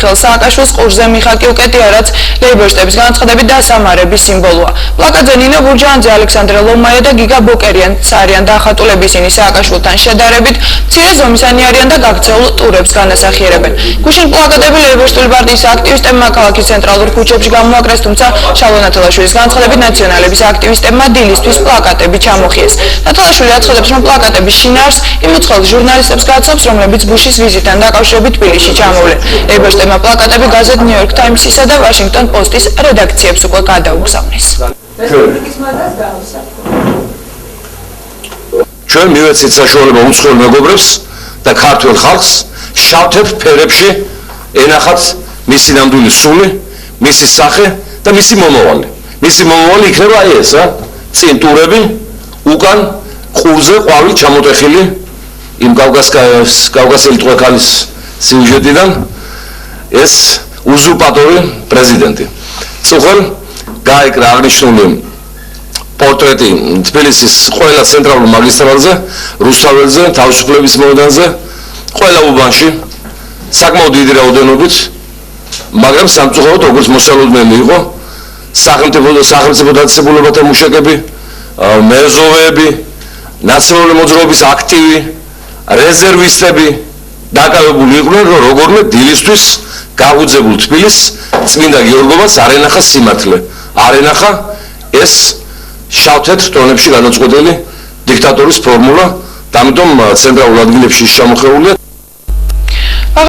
მიხეილ სააკაშვილის ყურზე მიხაკი უკეტია, რაც ლეიბორისტების განაცხადებით დასამარების სიმბოლოა. პლაკატზე ნინო ბურჯანაძე, ალექსანდრე ლომაია და გიგა ბოკერიან არიან დახატულები, ისინი სააკაშვილთან შედარებით მცირე ზომისანი არიან და გაქცეულ ტურებს განასახიერებენ. გუშინ პლაკატები ლეიბორისტული პარტიის აქტივისტებმა ქალაქის ცენტრალურ ქუჩებში გამოაკრეს, თუმცა შალვა ნათელაშვილის განაცხადებით ნაციონალების აქტივისტებმა დილისთვის პლაკატები ჩამოხიეს. ნათელაშვილი აცხადებს, რომ პლაკატების შინაარს იმ უცხოელ ჟურნალისტებს გააცნობს, რომლებიც ბუშის ვიზიტთან დაკავშირებით თბილისში ჩამოვლენ. ლეიბორისტებმა პლაკატები გაზეთ New York Times-ისა და Washington Post-ის რედაქციებს უკვე გადაუგზავნეს. ჩვენ მივეცეთ საშუალება უცხოელ მეგობრებს და ქართველ ხალხს შავთებ ფერებში ენახათ მისი ნამდვილი სული, მისი სახე და მისი მომავალი. მისი მომავალი იქნება აი ეს, წინ ტურები, უკან ყურზე ყვავილი ჩამოტეხილი იმ კავკასიელი ტყვექალის სიუჟეტიდან ეს უზურპატორი პრეზიდენტი. წუხელ გაეკრა აღნიშნული პორტრეტი თბილისის ყველა ცენტრალურ მაგისტრალზე, რუსთაველზე, თავისუფლების მოედანზე, ყველა უბანში, საკმაოდ დიდი რაოდენობით, მაგრამ სამწუხაროდ როგორც მოსალოდნელი იყო, სახელმწიფო დაწესებულებათა მუშაკები, მეზოვეები, ნაციონალური მოძრაობის აქტივი, რეზერვისტები დაკავებული იყვნენ, რომ როგორმე დილისთვის გაღუძებულ თბილისს წმინდა გიორგობას არ ენახა სიმართლე, არ ენახა ეს შავთეთრ ტონებში გადაწყვეტილი დიქტატორის ფორმულა, და ამიტომ ცენტრალურ ადგილებში ჩამოხეულია.